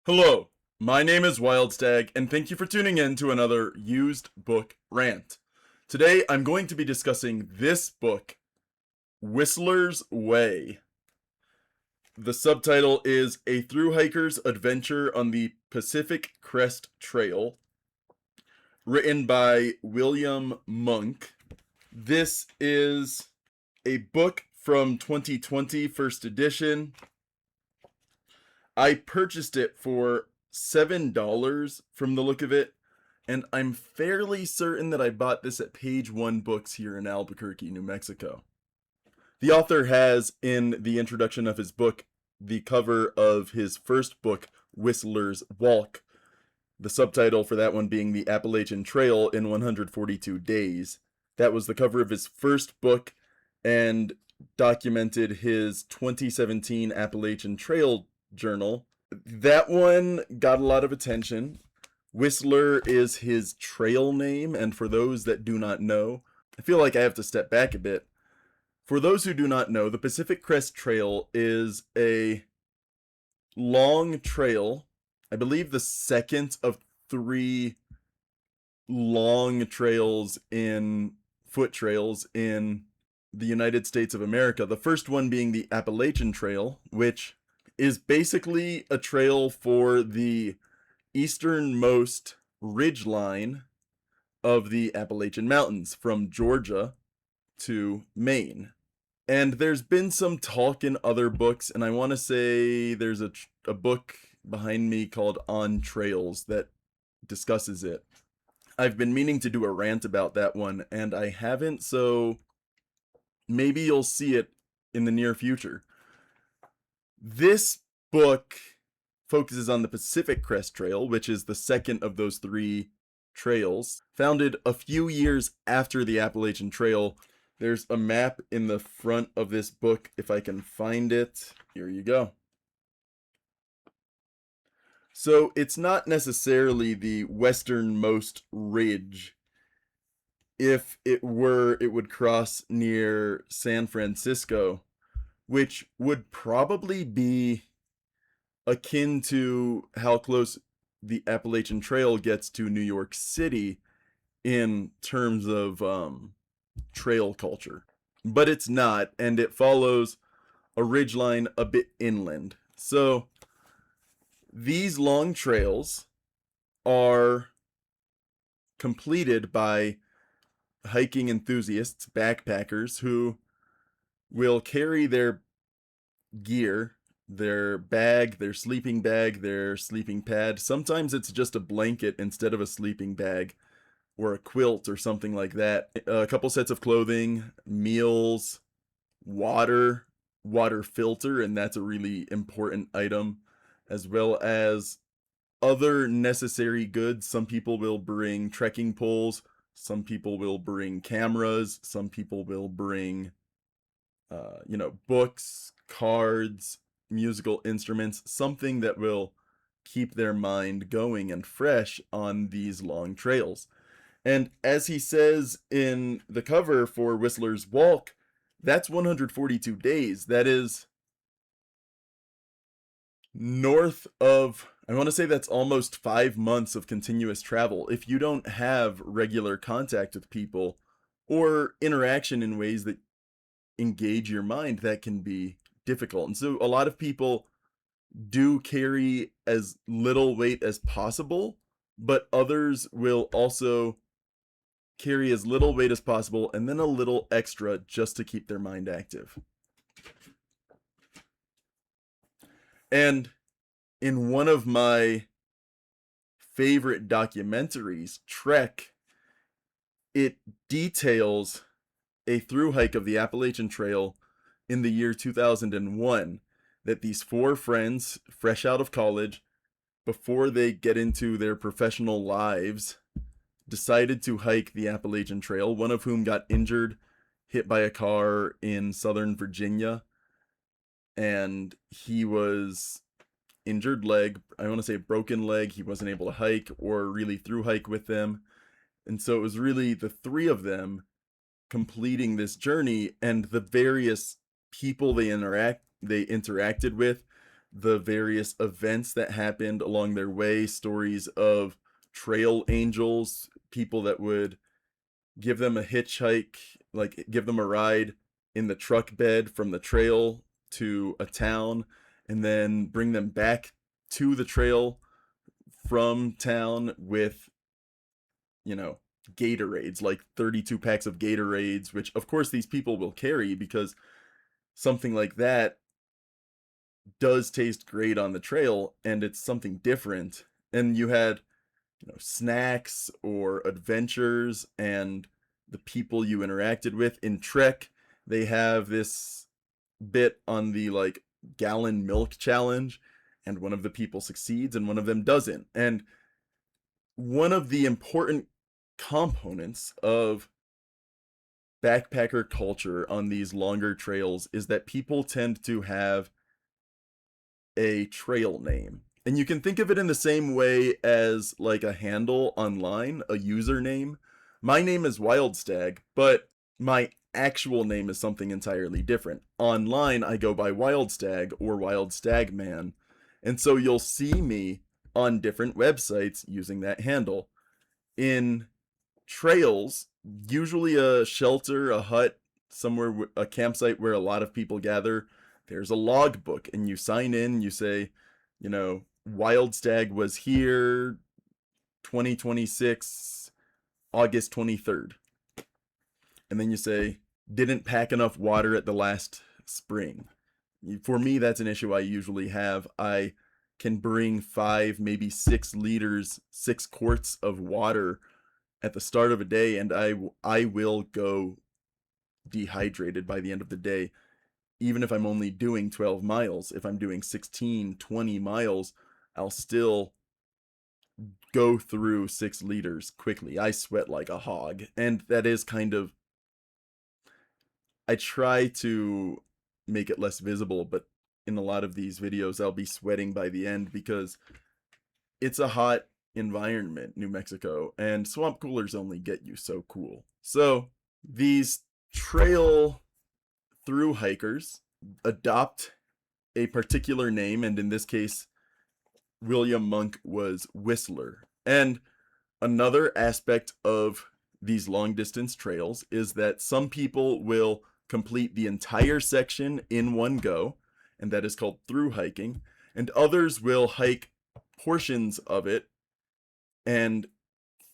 Hello, my name is Wildstag, and thank you for tuning in to another used book rant. Today I'm going to be discussing this book, Whistler's Way. The subtitle is A Thru Hiker's Adventure on the Pacific Crest Trail, written by William Monk. This is a book from 2020, first edition. I purchased it for $7 from the look of it, and I'm fairly certain that I bought this at Page One Books here in Albuquerque, New Mexico. The author has, in the introduction of his book, the cover of his first book, Whistler's Walk, the subtitle for that one being The Appalachian Trail in 142 Days. That was the cover of his first book and documented his 2017 Appalachian Trail journal. That one got a lot of attention. Whistler is his trail name, and for those that do not know, I feel like I have to step back a bit. For those who do not know, the Pacific Crest Trail is a long trail, I believe the second of three long trails in foot trails in the United States of America. The first one being the Appalachian Trail, which is basically a trail for the easternmost ridge line of the Appalachian Mountains from Georgia to Maine. And there's been some talk in other books, and I want to say there's a book behind me called On Trails that discusses it. I've been meaning to do a rant about that one, and I haven't, so maybe you'll see it in the near future. This book focuses on the Pacific Crest Trail, which is the second of those three trails, founded a few years after the Appalachian Trail. There's a map in the front of this book, if I can find it. Here you go. So it's not necessarily the westernmost ridge. If it were, it would cross near San Francisco, which would probably be akin to how close the Appalachian Trail gets to New York City in terms of trail culture. But it's not, and it follows a ridgeline a bit inland. So these long trails are completed by hiking enthusiasts, backpackers, who will carry their gear, their bag, their sleeping pad. Sometimes it's just a blanket instead of a sleeping bag, or a quilt or something like that. A couple sets of clothing, meals, water filter, and that's a really important item, as well as other necessary goods. Some people will bring trekking poles, some people will bring cameras, some people will bring, books, cards, musical instruments, something that will keep their mind going and fresh on these long trails. And as he says in the cover for Whistler's Walk, that's 142 days. That is north of, I want to say that's almost 5 months of continuous travel. If you don't have regular contact with people or interaction in ways that engage your mind, that can be difficult. And so a lot of people do carry as little weight as possible, but others will also carry as little weight as possible and then a little extra just to keep their mind active. And in one of my favorite documentaries, Trek, it details a through hike of the Appalachian Trail in the year 2001 that these four friends, fresh out of college, before they get into their professional lives, decided to hike the Appalachian Trail, one of whom got injured, hit by a car in Southern Virginia, and he was injured leg, I want to say broken leg. He wasn't able to hike or really through hike with them. And so it was really the three of them completing this journey, and the various people they interacted with the various events that happened along their way, stories of trail angels, people that would give them a hitchhike, like give them a ride in the truck bed from the trail to a town, and then bring them back to the trail from town with, you know, Gatorades, like 32 packs of Gatorades, which of course these people will carry because something like that does taste great on the trail and it's something different. And you had, snacks or adventures and the people you interacted with. In Trek, they have this bit on the like gallon milk challenge, and one of the people succeeds and one of them doesn't. And one of the important components of backpacker culture on these longer trails is that people tend to have a trail name. And you can think of it in the same way as like a handle online, a username. My name is Wildstag, but my actual name is something entirely different. Online, I go by Wildstag or Wildstagman. And so you'll see me on different websites using that handle. In trails, usually a shelter, a hut, somewhere, a campsite where a lot of people gather, there's a logbook and you sign in, you say, Wildstag was here 2026 August 23rd. And then you say, didn't pack enough water at the last spring. For me, that's an issue I usually have. I can bring 5, maybe 6 liters, 6 quarts of water at the start of a day, and I will go dehydrated by the end of the day, even if I'm only doing 12 miles. If I'm doing 16, 20 miles, I'll still go through 6 liters quickly. I sweat like a hog, and that is kind of, I try to make it less visible, but in a lot of these videos I'll be sweating by the end because it's a hot environment, New Mexico, and swamp coolers only get you so cool. So these trail through hikers adopt a particular name, and in this case, William Monk was Whistler. And another aspect of these long distance trails is that some people will complete the entire section in one go, and that is called through hiking, and others will hike portions of it and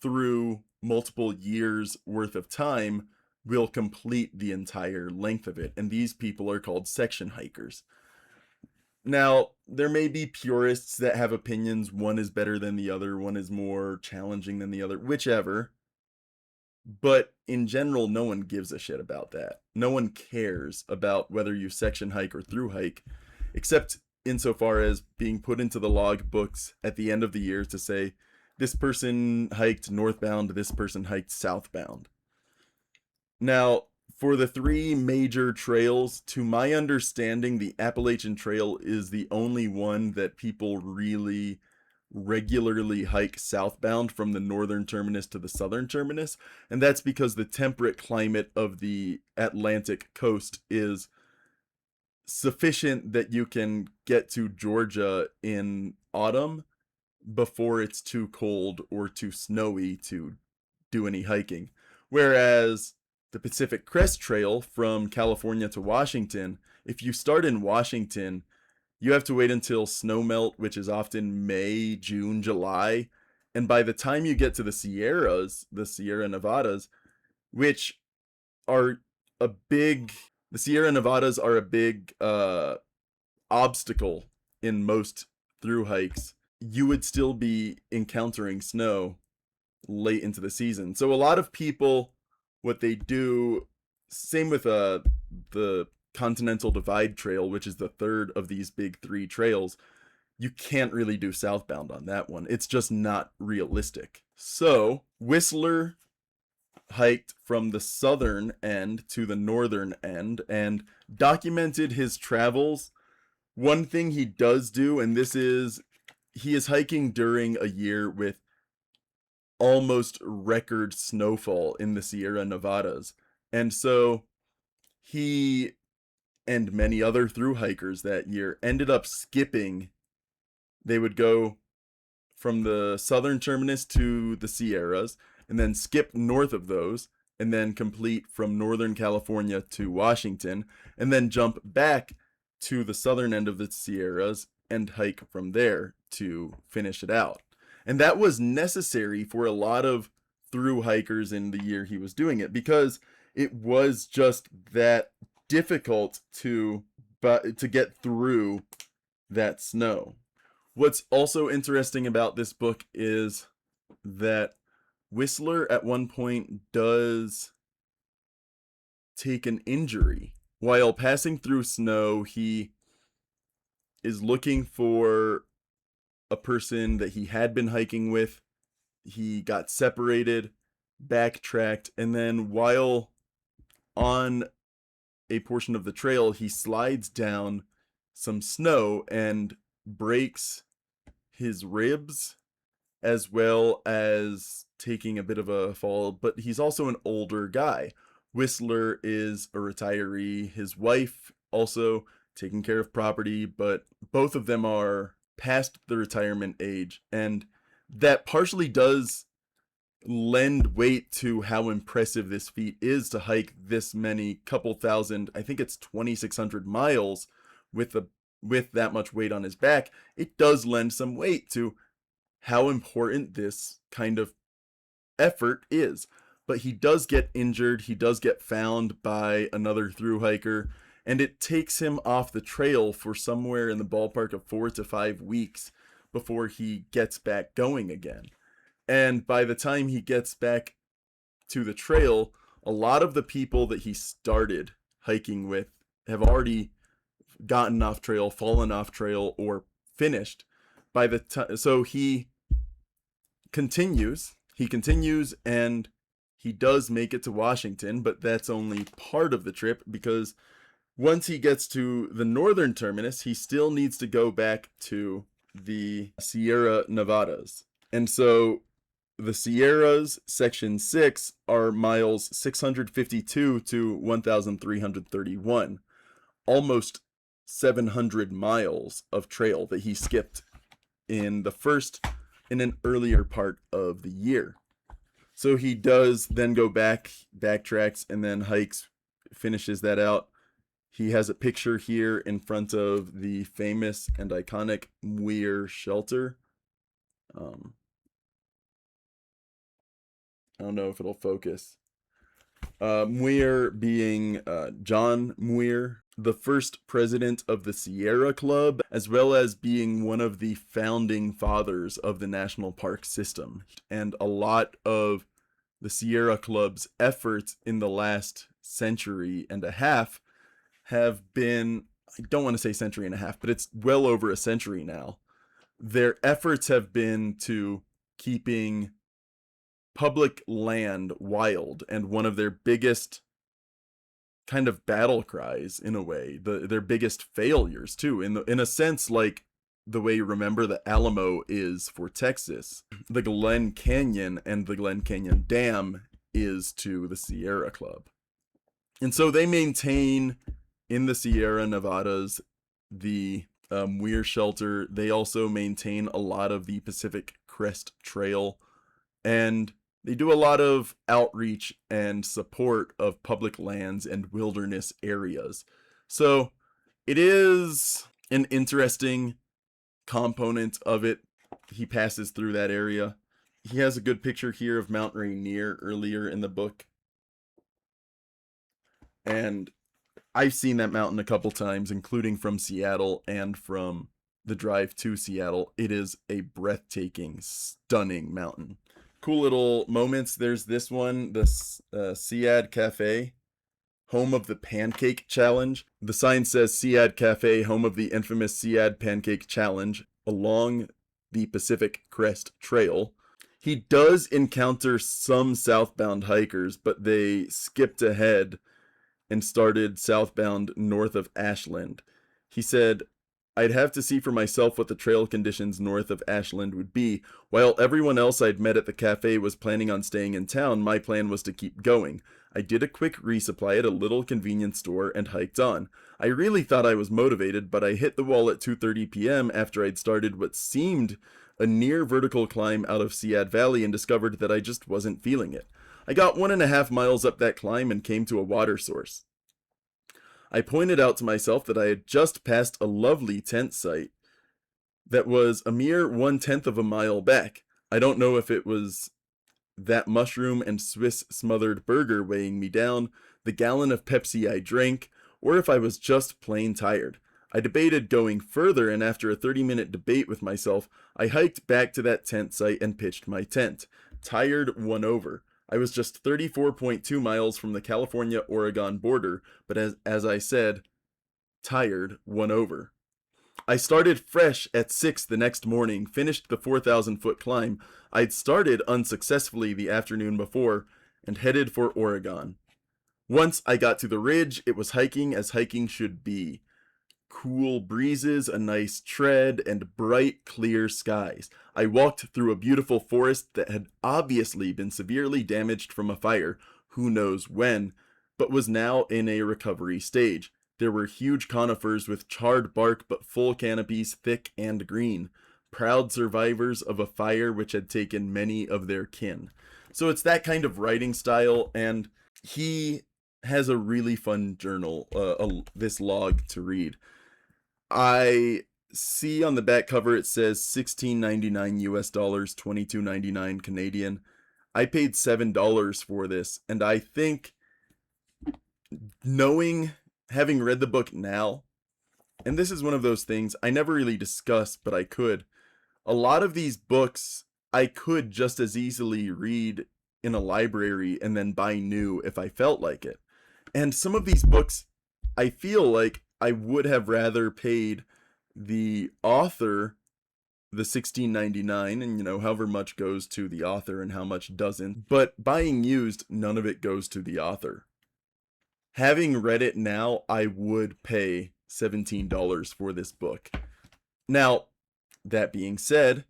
through multiple years worth of time will complete the entire length of it, and these people are called section hikers. Now, there may be purists that have opinions, one is better than the other, one is more challenging than the other, whichever. But in general, no one gives a shit about that. No one cares about whether you section hike or through hike, except insofar as being put into the log books at the end of the year to say, this person hiked northbound, this person hiked southbound. Now, for the 3 major trails, to my understanding, the Appalachian Trail is the only one that people really regularly hike southbound from the northern terminus to the southern terminus, and that's because the temperate climate of the Atlantic coast is sufficient that you can get to Georgia in autumn before it's too cold or too snowy to do any hiking. Whereas the Pacific Crest Trail from California to Washington, if you start in Washington, you have to wait until snowmelt, which is often May, June, July. And by the time you get to the Sierras, the Sierra Nevadas, which are the Sierra Nevadas are a big obstacle in most through hikes, you would still be encountering snow late into the season. So a lot of people, what they do, same with the Continental Divide Trail, which is the third of these big 3 trails, you can't really do southbound on that one. It's just not realistic. So Whistler hiked from the southern end to the northern end and documented his travels. One thing he does do, and this is, he is hiking during a year with almost record snowfall in the Sierra Nevadas. And so he and many other thru hikers that year ended up skipping. They would go from the southern terminus to the Sierras, and then skip north of those, and then complete from Northern California to Washington, and then jump back to the southern end of the Sierras and hike from there to finish it out. And that was necessary for a lot of through hikers in the year he was doing it, because it was just that difficult to get through that snow. What's also interesting about this book is that Whistler at one point does take an injury. While passing through snow, he is looking for a person that he had been hiking with. He got separated, backtracked, and then while on a portion of the trail, he slides down some snow and breaks his ribs, as well as taking a bit of a fall. But he's also an older guy. Whistler is a retiree. His wife also taking care of property, but both of them are past the retirement age, and that partially does lend weight to how impressive this feat is, to hike this many, couple thousand, I think it's 2,600 miles with that much weight on his back. It does lend some weight to how important this kind of effort is. But he does get injured. He does get found by another thru hiker, and it takes him off the trail for somewhere in the ballpark of 4 to 5 weeks before he gets back going again. And by the time he gets back to the trail, a lot of the people that he started hiking with have already gotten off trail, fallen off trail, or finished by the time. So he continues, and he does make it to Washington, but that's only part of the trip, because once he gets to the northern terminus, he still needs to go back to the Sierra Nevadas. And so the Sierras, section 6, are miles 652 to 1,331. Almost 700 miles of trail that he skipped in an earlier part of the year. So he does then go back, backtracks, and then hikes, finishes that out. He has a picture here in front of the famous and iconic Muir shelter. I don't know if it'll focus. Muir being John Muir, the first president of the Sierra Club, as well as being one of the founding fathers of the national park system. And a lot of the Sierra Club's efforts in the last century and a half have been, I don't want to say century and a half, but it's well over a century now. Their efforts have been to keeping public land wild, and one of their biggest kind of battle cries, in a way, their biggest failures too, in a sense, like the way you remember the Alamo is for Texas, the Glen Canyon and the Glen Canyon Dam is to the Sierra Club. And so they maintain in the Sierra Nevadas the Muir shelter. They also maintain a lot of the Pacific Crest Trail, and they do a lot of outreach and support of public lands and wilderness areas. So it is an interesting component of it. He passes through that area. He has a good picture here of Mount Rainier earlier in the book. And I've seen that mountain a couple times, including from Seattle and from the drive to Seattle. It is a breathtaking, stunning mountain. Cool little moments. There's this one, the Sead Cafe, home of the Pancake Challenge. The sign says Sead Cafe, home of the infamous Sead Pancake Challenge, along the Pacific Crest Trail. He does encounter some southbound hikers, but they skipped ahead and started southbound north of Ashland. He said, "I'd have to see for myself what the trail conditions north of Ashland would be. While everyone else I'd met at the cafe was planning on staying in town, my plan was to keep going. I did a quick resupply at a little convenience store and hiked on. I really thought I was motivated, but I hit the wall at 2:30 p.m. after I'd started what seemed a near vertical climb out of Sead Valley and discovered that I just wasn't feeling it. I got 1.5 miles up that climb and came to a water source. I pointed out to myself that I had just passed a lovely tent site that was a mere 1/10 of a mile back. I don't know if it was that mushroom and Swiss smothered burger weighing me down, the gallon of Pepsi I drank, or if I was just plain tired. I debated going further, and after a 30-minute debate with myself, I hiked back to that tent site and pitched my tent. Tired, won over. I was just 34.2 miles from the California-Oregon border, but as I said, tired, won over. I started fresh at 6 the next morning, finished the 4,000-foot climb I'd started unsuccessfully the afternoon before, and headed for Oregon. Once I got to the ridge, it was hiking as hiking should be. Cool breezes, a nice tread, and bright, clear skies. I walked through a beautiful forest that had obviously been severely damaged from a fire, who knows when, but was now in a recovery stage. There were huge conifers with charred bark but full canopies, thick and green, proud survivors of a fire which had taken many of their kin. So it's that kind of writing style, and he has a really fun journal, this log to read. I see on the back cover it says $16.99 US dollars, $22.99 Canadian. I paid $7 for this, and I think having read the book now, and this is one of those things I never really discussed, but I could. A lot of these books I could just as easily read in a library and then buy new if I felt like it. And some of these books, I feel like I would have rather paid the author the $16.99, and however much goes to the author and how much doesn't. But buying used, none of it goes to the author. Having read it now, I would pay $17 for this book. Now, that being said,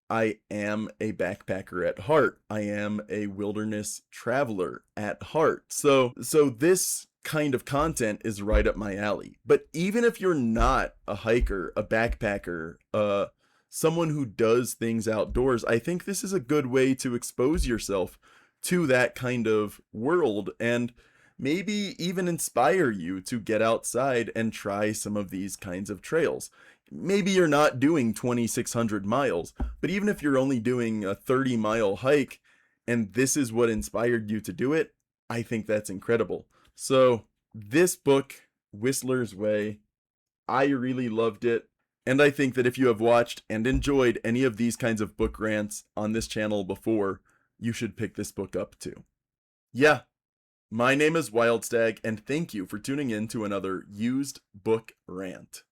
I am a backpacker at heart. I am a wilderness traveler at heart. So this kind of content is right up my alley. But even if you're not a hiker, a backpacker, someone who does things outdoors, I think this is a good way to expose yourself to that kind of world and maybe even inspire you to get outside and try some of these kinds of trails. Maybe you're not doing 2,600 miles, but even if you're only doing a 30-mile hike and this is what inspired you to do it, I think that's incredible. So this book, Whistler's Way, I really loved it. And I think that if you have watched and enjoyed any of these kinds of book rants on this channel before, you should pick this book up too. Yeah, my name is Wildstag, and thank you for tuning in to another used book rant.